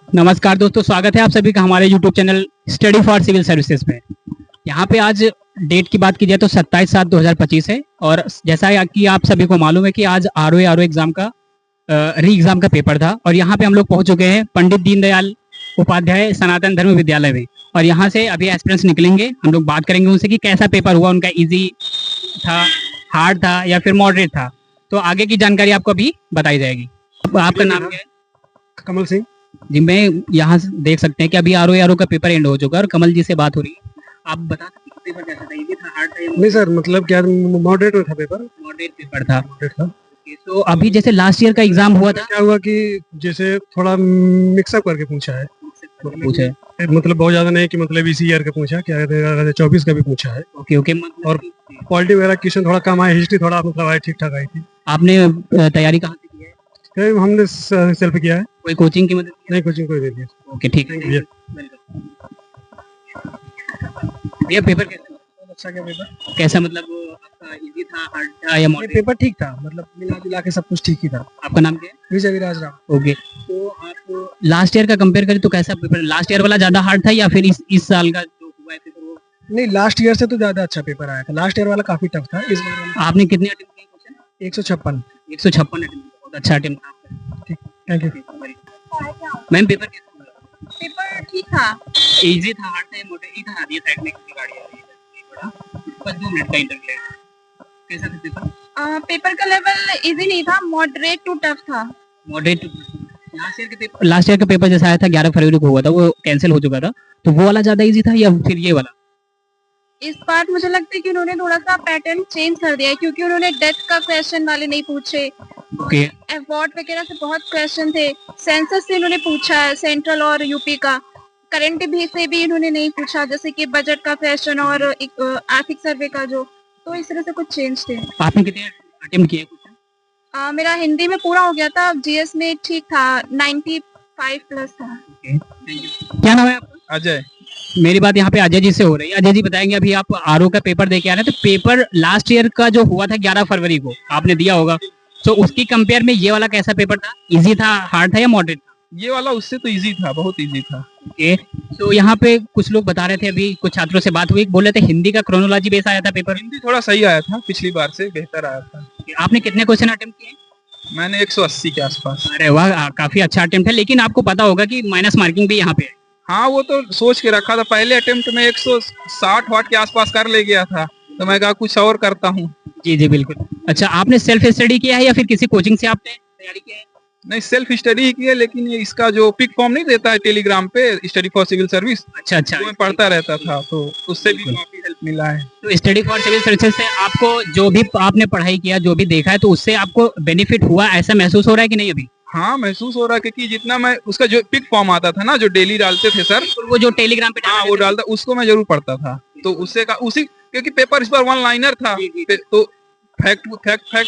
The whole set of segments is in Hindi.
नमस्कार दोस्तों, स्वागत है आप सभी का हमारे YouTube channel study for civil services में। यहाँ पे आज डेट की बात की जाए तो 27/7/2025 है और जैसा कि आप सभी को मालूम है कि आज आरओ एग्जाम का री एग्जाम का पेपर था और यहाँ पे हम लोग पहुँच चुके हैं पंडित दीनदयाल उपाध्याय सनातन धर्म विद्यालय में। और यहाँ से अभी एस्पिरेंट्स निकलेंगे, हम लोग बात करेंगे उनसे कि कैसा पेपर हुआ, उनका ईजी था, हार्ड था या फिर मॉडरेट था। तो आगे की जानकारी आपको अभी बताई जाएगी। आपका नाम क्या है? कमल सिंह। जी, मैं यहाँ से देख सकते हैं कि अभी आरओ का पेपर एंड हो चुका है और कमल जी से बात हो रही है। आप बता सकते हैं पेपर कैसा था, इजी था, हार्ड था? नहीं सर, मतलब क्या मॉडरेट में था पेपर। मॉडरेट पेपर था। मॉडरेट था। तो अभी जैसे लास्ट ईयर का एग्जाम हुआ था, क्या हुआ कि जैसे थोड़ा मिक्सअप करके पूछा है। पूछा है मतलब बहुत ज्यादा नहीं कि मतलब इसी ईयर का पूछा, क्या 2024 का भी पूछा है। Okay okay. और पॉलिटी वगैरह क्वेश्चन थोड़ा कम आए, हिस्ट्री थोड़ा मतलब आए, ठीक ठाक आई थी। आपने तैयारी कहाँ से की है? हमने सेल्फ किया है। कोई कोचिंग की मदद? नहीं, कोचिंग कोई नहीं लिया। ओके ठीक है। ये पेपर कैसा? अच्छा क्या पेपर? कैसा मतलब आपका इजी था, हार्ड था या मॉडरेट? पेपर ठीक था, मतलब मिला जुला के सब कुछ ठीक ही था। आपका नाम क्या है? विजय विराज राम। ओके, तो आप लास्ट ईयर का कंपेयर करें तो कैसा पेपर, लास्ट ईयर वाला ज्यादा हार्ड था या फिर इस साल का जो हुआ है पेपर वो? नहीं, लास्ट ईयर से तो ज्यादा अच्छा पेपर आया था। लास्ट ईयर वाला काफी टफ था। इस बार आपने कितने अटेम्प्ट किए क्वेश्चन? 156। 156 अटेम्प्ट, बहुत अच्छा अटेम्प्ट था आपका। ठीक, थैंक यू। मैम पेपर कैसा हुआ? पेपर ठीक था। इजी था, हार्ड था या मॉडरेट? इधर आ रही है, साइड में किसी गाड़ी आ रही है थोड़ा, बस 2 मिनट का इंटरव्यू है। कैसा था पेपर? पेपर का लेवल इजी नहीं था, मॉडरेट टू टफ था। मॉडरेट। लास्ट ईयर का पेपर जैसा आया था 11 फरवरी को हुआ था, वो कैंसिल हो चुका था, तो वो वाला ज्यादा इजी था या फिर ये वाला? इस बार मुझे लगता है कि उन्होंने थोड़ा सा पैटर्न चेंज कर दिया है, क्योंकि उन्होंने डेथ का क्वेश्चन वाले नहीं पूछे। ओके। अवार्ड वगैरह से बहुत क्वेश्चन थे। सेंसस से इन्होंने पूछा है, सेंट्रल और यूपी का। करंट भी से भी इन्होंने नहीं पूछा, जैसे कि बजट का क्वेश्चन और आर्थिक सर्वे का जो, तो इस तरह से कुछ चेंज थे। आपने कितने अटेम्प्ट किए क्वेश्चन? मेरा हिंदी में पूरा हो गया था, जीएस में ठीक था, 95 प्लस था। क्या नाम है आपका? अजय। मेरी बात यहाँ पे अजय जी से हो रही है। अजय जी बताएंगे, अभी आप आरओ का पेपर दे के आ रहे हैं, तो पेपर लास्ट ईयर का जो हुआ था 11 फरवरी को आपने दिया होगा, तो उसकी कंपेयर में ये वाला कैसा पेपर था? इजी था, हार्ड था या मॉडरेट था? ये वाला उससे तो इजी था, बहुत इजी था। ओके, तो यहाँ पे कुछ लोग बता रहे थे, अभी कुछ छात्रों से बात हुई, बोल रहे थे हिंदी का क्रोनोलॉजी बेस आया था पेपर। हिंदी थोड़ा सही आया था, पिछली बार से बेहतर आया था। आपने कितने क्वेश्चन अटेम्प्ट किए? मैंने 180 के आसपास। अरे वाह, काफी अच्छा अटेम्प्ट है, लेकिन आपको पता होगा कि माइनस मार्किंग भी यहाँ पे है। हाँ, वो तो सोच के रखा था। पहले अटेम्प्ट में 160 वाट के आसपास कर ले गया था, तो मैं कहा कुछ और करता हूँ। जी जी बिल्कुल। अच्छा, आपने सेल्फ स्टडी किया है या फिर किसी कोचिंग से आपने तैयारी किया है? नहीं, सेल्फ स्टडी ही की है, लेकिन ये इसका जो पिक फॉर्म नहीं देता है टेलीग्राम पे, स्टडी फॉर सिविल सर्विस, अच्छा अच्छा, वो मैं पढ़ता रहता था, तो उससे भी काफी हेल्प मिला है। तो स्टडी फॉर सिविल सर्विसेज से आपको जो भी आपने पढ़ाई किया, जो भी देखा है, तो उससे आपको बेनिफिट हुआ ऐसा महसूस हो रहा है कि नहीं अभी? हाँ, महसूस हो रहा है, क्योंकि जितना मैं उसका जो पिक फॉर्म आता था ना, जो डेली डालते थे सर, वो जो टेलीग्राम पे हाँ वो डालता, उसको मैं जरूर पढ़ता था, तो उससे का उसी, क्योंकि पेपर इस बार वन लाइनर था, तो फैक्ट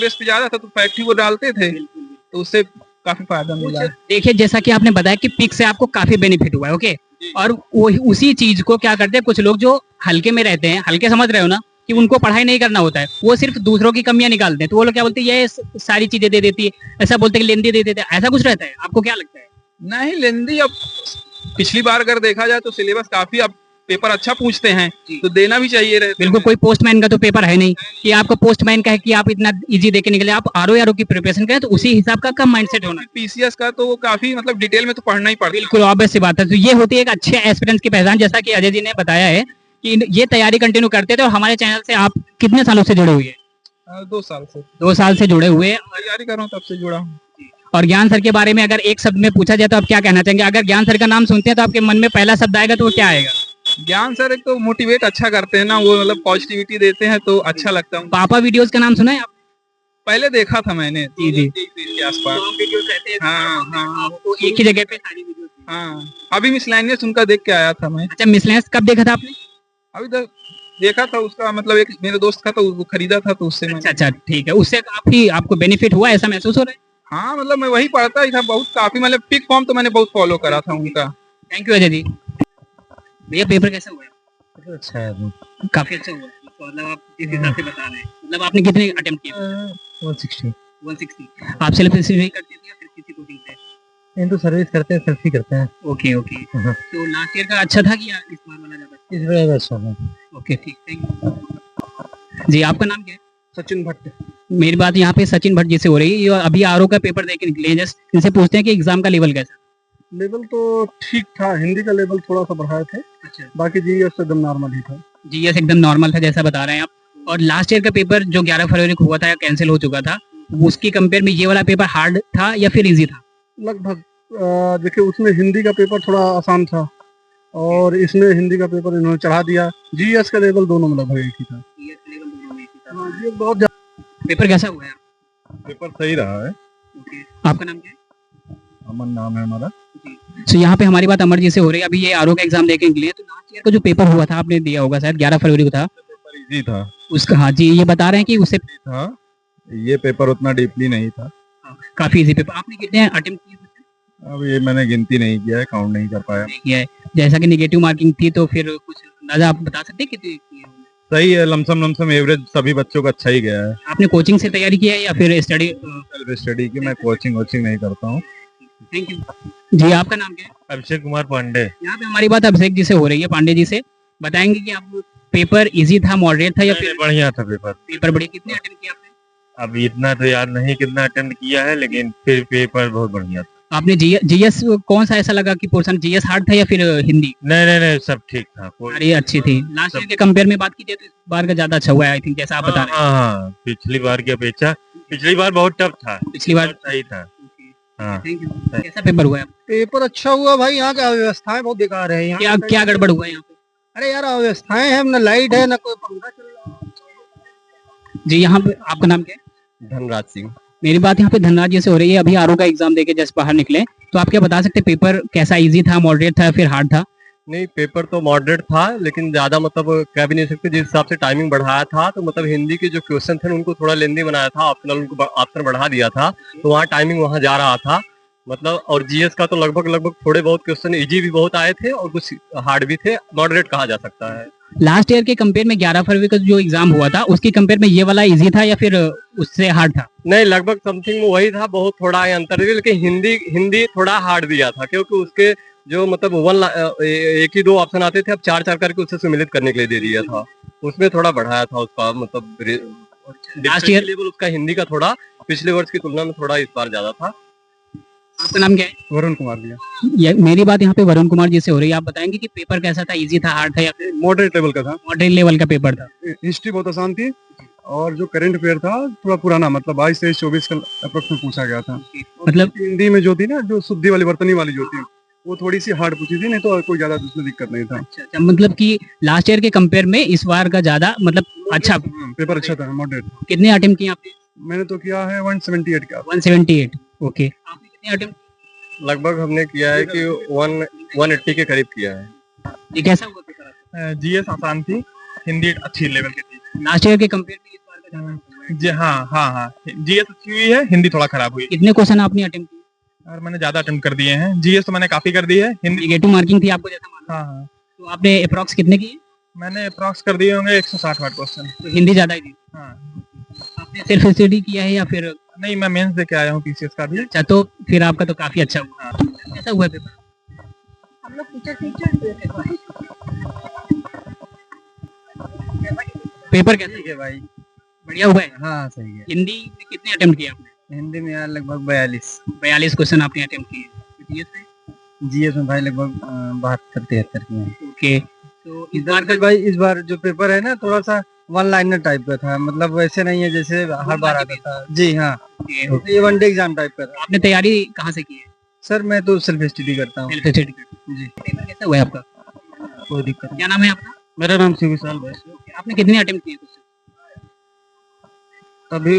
बेस पे ज्यादा था, तो फैक्ट ही वो डालते थे, तो उससे काफी फायदा मिला है। देखिए, जैसा कि आपने बताया कि पिक से आपको काफी बेनिफिट हुआ है, ओके, और उसी चीज को क्या करते हैं कुछ लोग जो हल्के में रहते हैं, हल्के समझ रहे हो ना, कि उनको पढ़ाई नहीं करना होता है, वो सिर्फ दूसरों की कमियां निकालते हैं, तो वो लोग क्या बोलते हैं, ये सारी चीजें दे देती है, ऐसा बोलते हैं कि लेंदी दे देते हैं, ऐसा कुछ रहता है? आपको क्या लगता है? नहीं, लेंदी, अब पिछली बार अगर देखा जाए तो सिलेबस काफी, अब पेपर अच्छा पूछते हैं, तो देना भी चाहिए। बिल्कुल, कोई पोस्टमैन का तो पेपर है नहीं कि आपको पोस्टमैन का है कि आप इतना इजी देके निकले, आप आरओ की प्रिपरेशन करें, तो उसी हिसाब का कम माइंडसेट होना। पीसीएस का तो वो काफी मतलब डिटेल में तो पढ़ना ही पड़ता है। बिल्कुल ऑब्वियस सी बात है। तो ये होती है एक अच्छे एस्पिरेंट्स की पहचान, जैसा कि अजय जी ने बताया है कि ये तैयारी कंटिन्यू करते थे। और हमारे चैनल से आप कितने सालों से जुड़े हुए हैं? 2 साल से। 2 साल से जुड़े हुए, तैयारी कर रहा हूँ, तब से जुड़ा हूँ। और ज्ञान सर के बारे में अगर एक शब्द में पूछा जाए तो आप क्या कहना चाहेंगे? अगर ज्ञान सर का नाम सुनते हैं तो आपके मन में पहला शब्द आएगा तो वो क्या आएगा? ज्ञान सर एक तो मोटिवेट अच्छा करते हैं ना, वो मतलब पॉजिटिविटी देते हैं, तो अच्छा लगता है। पापा वीडियोस का नाम सुना है आप? पहले देखा था मैंने, जी जी, के आसपास। हाँ हाँ, तो एक ही जगह पे सारी वीडियोस। हाँ, अभी मिसलेनियस उनका देख के आया था मैं। अच्छा, मिसलेनियस कब देखा था आपने? अभी तक देखा था उसका, मतलब एक मेरे दोस्त का, तो वो खरीदा था, तो उससे अच्छा अच्छा, ठीक है, उससे काफी आपको बेनिफिट हुआ ऐसा महसूस हो रहा है? हाँ, मतलब मैं वही पढ़ता ही था बहुत, काफी मतलब पिक फॉर्म तो मैंने बहुत फॉलो करा था उनका। Thank you Ajay ji. भैया पेपर कैसा हुआ? अच्छा है, काफी अच्छा हुआ, तो मतलब आप जिस हिसाब से बता रहे हैं, मतलब आपने कितने अटेम्प्ट किए? 160। 160। आप सेल्फ स्टडी करते थे या फिर किसी कोचिंग से? तो सर्विस करते हैं, सेल्फी करते हैं। Okay okay. हाँ। तो लास्ट ईयर का अच्छा था कि इस बार वाला ज्यादा? इस बार अच्छा है। ओके ठीक, थैंक यू जी। आपका नाम क्या है? सचिन भट्ट। मेरी बात यहाँ पे सचिन भट्ट जी से हो रही है। ये अभी आरओ का पेपर देके निकले हैं जस्ट, इनसे पूछते हैं कि एग्जाम का लेवल कैसा? लेवल तो ठीक था, हिंदी का लेवल थोड़ा सा बढ़ाए थे, अच्छा, बाकी जीएस एकदम नॉर्मल ही था। जीएस एकदम नॉर्मल था जैसा बता रहे हैं आप। और लास्ट ईयर का पेपर जो 11 फरवरी को हुआ था या कैंसिल हो चुका था, उसकी कंपेयर में ये वाला पेपर हार्ड था या फिर इजी था? लगभग देखिए, उसमें हिंदी का पेपर थोड़ा आसान था और इसमें हिंदी का पेपर इन्होंने चढ़ा दिया। जीएस का लेवल दोनों में लगभग एक ही था। हाँ, जीएस बहुत ज्यादा। पेपर कैसा हुआ है? पेपर सही रहा है। ओके, आपका नाम क्या है? अमन नाम है हमारा। तो यहाँ पे हमारी बात अमर जी से हो रही है। अभी ये आरओ का एग्जाम देके निकले हैं, तो लास्ट ईयर का जो पेपर हुआ था आपने दिया होगा शायद, 11 फरवरी को था पेपर इजी था। उसका। हाँ जी, ये बता रहे हैं कि उससे था ये पेपर उतना डीपली नहीं था। काफी इजी पेपर। आपने कितने अटेम्प्ट किए? अब ये मैंने गिनती नहीं किया है, काउंट नहीं कर पाया। किया है, जैसा कि नेगेटिव मार्किंग थी तो फिर कुछ अंदाजा आप बता सकते हैं कितनी किए होंगे? सही है, लमसम एवरेज सभी बच्चों का अच्छा ही गया है। आपने कोचिंग से तैयारी की है या फिर स्टडी? सेल्फ स्टडी की, मैं कोचिंग नहीं करता हूँ। थैंक यू जी। आपका नाम क्या है? अभिषेक कुमार पांडे। यहाँ पे हमारी बात अभिषेक जी से हो रही है, पांडे जी से। बताएंगे कि आप पेपर इजी था, मॉडरेट था या फिर? बढ़िया था पेपर। पेपर बढ़िया। कितने अटेम्प्ट किए आपने? अब इतना तो याद नहीं कितना अटेम्प्ट किया है, लेकिन फिर पेपर बहुत बढ़िया था। आपने जीएस कौन सा ऐसा लगा कि पोर्शन जीएस हार्ड था या फिर हिंदी? नहीं, सब ठीक था। अरे अच्छी थी। लास्ट ईयर के कंपेयर में बात कीजिए तो इस बार का ज्यादा अच्छा हुआ है आई थिंक, जैसा आप बता रहे हैं। हाँ, पिछली बार की अपेक्षा पिछली बार बहुत टफ था, पिछली बार सही था। हाँ। Thank you. कैसा पेपर हुआ है? पेपर अच्छा हुआ भाई। यहाँ की व्यवस्थाएं बहुत बेकार है। क्या क्या गड़बड़ हुआ है यहाँ पे? अरे यार, व्यवस्थाएं हैं, ना लाइट है, ना कोई पंखा चल रहा। जी यहाँ पे आपका नाम क्या है? धनराज सिंह। मेरी बात यहाँ पे धनराज जी से हो रही है। अभी आरओ का एग्जाम देके जस्ट बाहर निकले, तो आप क्या बता सकते हैं पेपर कैसा, इजी था, मॉडरेट था या फिर हार्ड था? नहीं, पेपर तो मॉडरेट था, लेकिन ज्यादा मतलब कह भी नहीं सकते। जिस हिसाब से टाइमिंग बढ़ाया था, तो मतलब हिंदी के जो क्वेश्चन थे उनको थोड़ा लेंदी बनाया था, ऑप्शनल उनको ऑप्शन बढ़ा दिया था, तो वहाँ टाइमिंग वहाँ जा रहा था मतलब। और जीएस का तो लगभग थोड़े बहुत क्वेश्चन इजी भी बहुत आए थे और कुछ हार्ड भी थे, मॉडरेट कहा जा सकता है। लास्ट ईयर के कंपेयर में 11 फरवरी का जो एग्जाम हुआ था उसकी कंपेयर में ये वाला इजी था या फिर उससे हार्ड था? नहीं, लगभग समथिंग वही था, बहुत थोड़ा अंतर है, लेकिन हिंदी थोड़ा हार्ड दिया था, क्योंकि उसके जो मतलब एक ही दो ऑप्शन आते थे, अब चार करके उससे सम्मिलित करने के लिए दे दिया था। उसमें थोड़ा बढ़ाया था उसका मतलब लास्ट ईयर लेवल उसका हिंदी का थोड़ा पिछले वर्ष की तुलना में थोड़ा इस बार ज्यादा था। आपका नाम क्या है? वरुण कुमार भैया। ये मेरी बात यहाँ पे वरुण कुमार जी से हो रही है। आप बताएंगे कि पेपर कैसा था, इजी था, हार्ड था या फिर? मॉडरेट लेवल का था। मॉडरेट लेवल का पेपर था। हिस्ट्री बहुत आसान थी और जो करंट अफेयर था थोड़ा पुराना, मतलब 22 से 24 का अप्रोक्स में पूछा गया था। मतलब हिंदी में जो थी ना, जो शुद्धि वाली वर्तनी वाली जो थी, वो थोड़ी सी हार्ड पूछी थी, नहीं तो कोई ज्यादा उसमें दिक्कत नहीं था। अच्छा, मतलब कि लास्ट ईयर के कंपेयर में इस बार का ज्यादा मतलब अच्छा पेपर अच्छा था, मॉडरेट। कितने अटेम्प्ट किए आपने? मैंने तो किया है 178 का। 178। ओके, आपने कितने अटेम्प्ट? लगभग हमने किया है कि 180 के करीब किया है। ये कैसा हुआ पेपर? जीएस आसान थी, हिंदी अच्छी लेवल की थी। लास्ट ईयर के कंपेयर में इस बार का ज्यादा? जी हाँ, जीएस अच्छी हुई है, हिंदी थोड़ा खराब हुई। कितने क्वेश्चन आपने अटेम्प्ट किए? और मैंने ज्यादा अटेम्प्ट कर दिए हैं। जीएस तो मैंने काफी कर दी है। हिंदी नेगेटिव मार्किंग थी आपको जैसा मालूम? हाँ, तो आपने अप्रॉक्स कितने किए? मैंने अप्रॉक्स कर दिए होंगे 160 क्वेश्चन। तो हिंदी ज्यादा ही थी। हाँ, आपने सिर्फ स्टडी किया है या फिर? नहीं, मैं मेंस दे के आया हूँ पीसीएस का भी। अच्छा, तो फिर आपका तो काफी अच्छा हुआ। कैसा हुआ पेपर? हम लोग टीचर पेपर कैसा है भाई? बढ़िया हुआ है। हाँ सही है। हिंदी में कितने अटेम्प्ट किए आपने? हिंदी में यार लगभग 42 क्वेश्चन आपने अटेम्प्ट किए। जीएस में? जीएस में भाई लगभग 72-73 की है। ओके, तो इस बार का भाई इस बार जो पेपर है ना, थोड़ा सा वन लाइनर टाइप का था, मतलब वैसे नहीं है जैसे हर बार आता था। जी हाँ, ये वनडे एग्जाम टाइप का था। आपने तैयारी कहाँ से की है? सर मैं तो सेल्फ स्टडी करता हूँ। सेल्फ स्टडी जी। पेपर कैसा हुआ है आपका? कोई दिक्कत नहीं। क्या नाम है आपका? मेरा नाम शिव विशाल है। आपने कितने अटेम्प्ट किए? अभी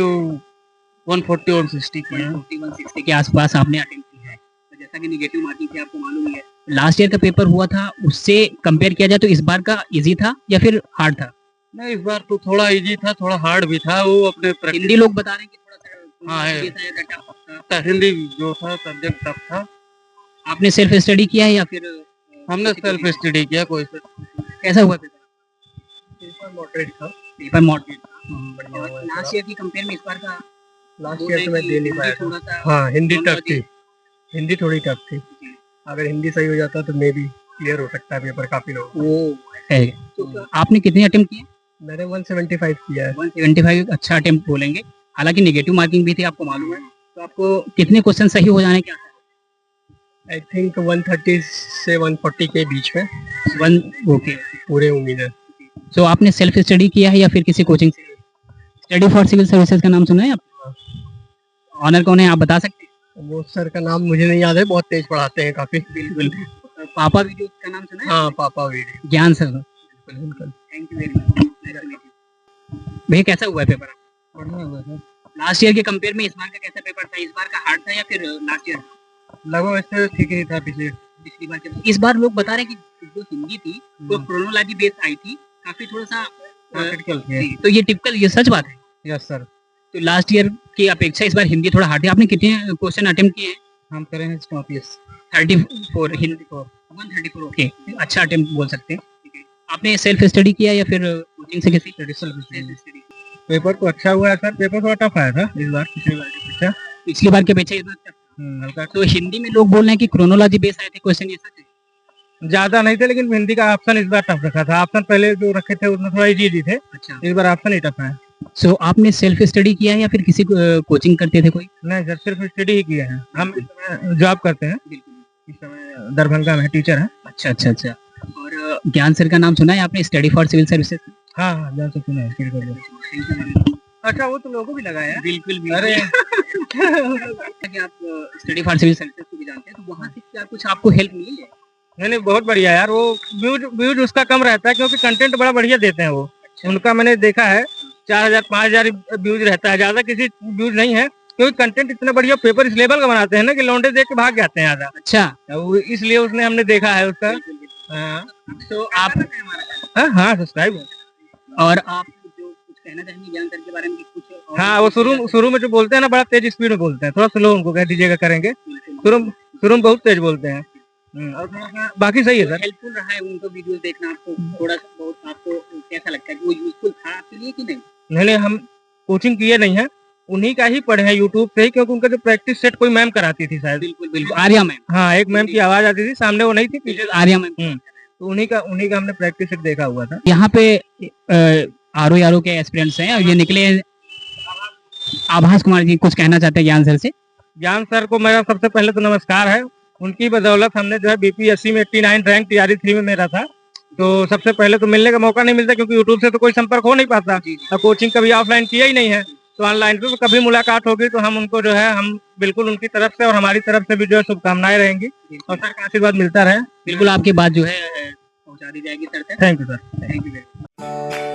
140-160 की है। 160 के आसपास आपने अटेम्प्ट किया है। तो जैसा कि नेगेटिव मार्किंग थी आपको मालूम ही है। लास्ट ईयर का पेपर हुआ था, उससे कंपेयर किया जाए तो इस बार का इजी था या फिर हार्ड था? नहीं, इस बार तो थोड़ा इजी था, थोड़ा हार्ड भी था। वो अपने हिंदी लोग बता रहे हैं कि थोड़ा सा हाँ, है। easy था या tough था। हिंदी जो था सब्जेक्ट टफ था। आपने सेल्फ स्टडी किया है या फिर? हमने सेल्फ स्टडी किया। कोई कैसा हुआ पेपर? पेपर मॉडरेट था। पेपर मॉडरेट था। और लास्ट ईयर की कंपेयर में इस बार का लास्ट ईयर तो मैं दे नहीं पाया था। थोड़ा सा हाँ, हिंदी टफ थी। हिंदी थोड़ी टफ थी, अगर हिंदी सही हो जाता तो मे बी क्लियर हो सकता है पेपर काफी लोगों वो है। तो आपने कितने अटेम्प्ट किए? को। मैंने 175 किया है। 175 अच्छा अटेम्प्ट बोलेंगे, हालांकि नेगेटिव मार्किंग भी थी आपको मालूम है, तो आपको कितने क्वेश्चन सही हो जाने के आसार आई थिंक 130 से 140 के बीच में हैं? One okay. पूरे उम्मीद है। तो आपने सेल्फ स्टडी किया है या फिर किसी कोचिंग से? स्टडी फॉर सिविल सर्विसेज का नाम सुना है आप? ऑनर कौन है आप बता सकते हैं? वो सर का नाम मुझे नहीं याद है, बहुत तेज पढ़ाते हैं काफी। बिल्कुल। पापा वीडियो का नाम सुना है? हाँ, पापा वीडियो। ज्ञान सर। बिल्कुल। Thank you very much. भैया कैसा हुआ है पेपर? बढ़िया हुआ सर। लास्ट ईयर के कंपेयर में इस बार का कैसा पेपर था? इस बार का हार्ड था या फिर लास्ट ईयर? लगभग ऐसे ठीक ही था पिछली बार के। इस बार लोग बता रहे हैं कि जो हिंदी थी वो क्रोनोलॉजी बेस्ड आई थी, काफी थोड़ा सा क्रिटिकल थी। तो ये टिपिकल, ये सच बात है। Yes sir. तो लास्ट ईयर की अपेक्षा इस बार हिंदी थोड़ा हार्ड है। आपने कितने क्वेश्चन अटेम्प्ट किए हैं? हम करें 34 34 हिंदी 134 ओके, अच्छा अटेम्प्ट बोल सकते हैं। ठीक है। आपने सेल्फ स्टडी किया या फिर कोचिंग से किसी? पेपर तो अच्छा हुआ है सर, पेपर थोड़ा टफ आया था इस बार पिछली बार की अपेक्षा। पिछली बार के अपेक्षा इस बार tough। हल्का तो हिंदी में लोग बोल रहे हैं कि क्रोनोलॉजी बेस्ड आए थे क्वेश्चन, ये सच है? ज्यादा नहीं थे, लेकिन हिंदी का ऑप्शन इस बार टफ रखा था। ऑप्शन पहले जो रखे थे उसमें थोड़ा इजी थे, अच्छा। इस बार ऑप्शन ही टफ है। सो आपने सेल्फ स्टडी किया है या फिर किसी कोचिंग करते थे कोई? नहीं सर, सिर्फ स्टडी ही किए हैं। हम इस समय जॉब करते हैं, इस समय दरभंगा में टीचर हैं। अच्छा अच्छा अच्छा। और ज्ञान सर का नाम सुना है आपने, स्टडी फॉर सिविल सर्विसेज? हाँ हाँ, जान सुना है। अच्छा, वो तो लोगों को भी लगा यार। बिल्कुल। अरे कि आप स्टडी फॉर सिविल सर्विसेज को भी जानते हैं, तो वहाँ से क्या कुछ आपको हेल्प मिली है? नहीं, बहुत बढ़िया यार। वो व्यूज उसका कम रहता है क्योंकि कंटेंट बड़ा बढ़िया देते हैं वो। उनका मैंने देखा है 4000 5000 व्यूज रहता है, ज्यादा किसी व्यूज नहीं है, क्योंकि कंटेंट इतना बढ़िया पेपर इस लेवल का बनाते हैं ना कि लौंडे देख के भाग जाते हैं ज्यादा। अच्छा, इसलिए उसने हमने देखा है उसका। हाँ। तो आप हाँ सब्सक्राइब। और आप जो कुछ कहना चाहेंगे ज्ञान सर के बारे में कि कुछ और? हाँ, वो शुरू में जो बोलते हैं ना, बड़ा तेज स्पीड में बोलते हैं, थोड़ा स्लो उनको कह दीजिएगा करेंगे। शुरू में बहुत तेज बोलते हैं। और बाकी सही है सर। हेल्पफुल रहा है उनको वीडियोस देखना आपको? थोड़ा सा बहुत आपको कैसा लगता है कि वो यूजफुल था आपके लिए कि नहीं? नहीं, हम कोचिंग किए नहीं है, उन्हीं का ही पढ़े हैं यूट्यूब से ही, क्योंकि उनका जो प्रैक्टिस सेट कोई मैम कराती थी शायद। बिल्कुल। आर्या मैम। हाँ, एक मैम की आवाज आती थी, सामने वो नहीं थी, पीछे आर्या मैम। तो उन्हीं का हमने प्रैक्टिस सेट देखा हुआ था। यहाँ पे आरओ के एस्पिरेंट्स हैं और ये निकले। आभास कुमार जी कुछ कहना चाहते हैं ज्ञान सर से? ज्ञान सर को मेरा सबसे पहले तो नमस्कार है। उनकी बदौलत हमने जो है बीपीएससी में 89 रैंक, तैयारी 3 में मेरा था। तो सबसे पहले तो मिलने का मौका नहीं मिलता, क्योंकि यूट्यूब से तो कोई संपर्क हो नहीं पाता, और कोचिंग कभी ऑफलाइन किया ही नहीं है, तो ऑनलाइन पे तो कभी मुलाकात होगी तो हम उनको जो है, हम बिल्कुल उनकी तरफ से और हमारी तरफ से भी जो है शुभकामनाएं रहेंगी, और सर का आशीर्वाद मिलता रहे। बिल्कुल आपकी बात जो है पहुंचा दी जाएगी सर से। Thank you sir. Thank you.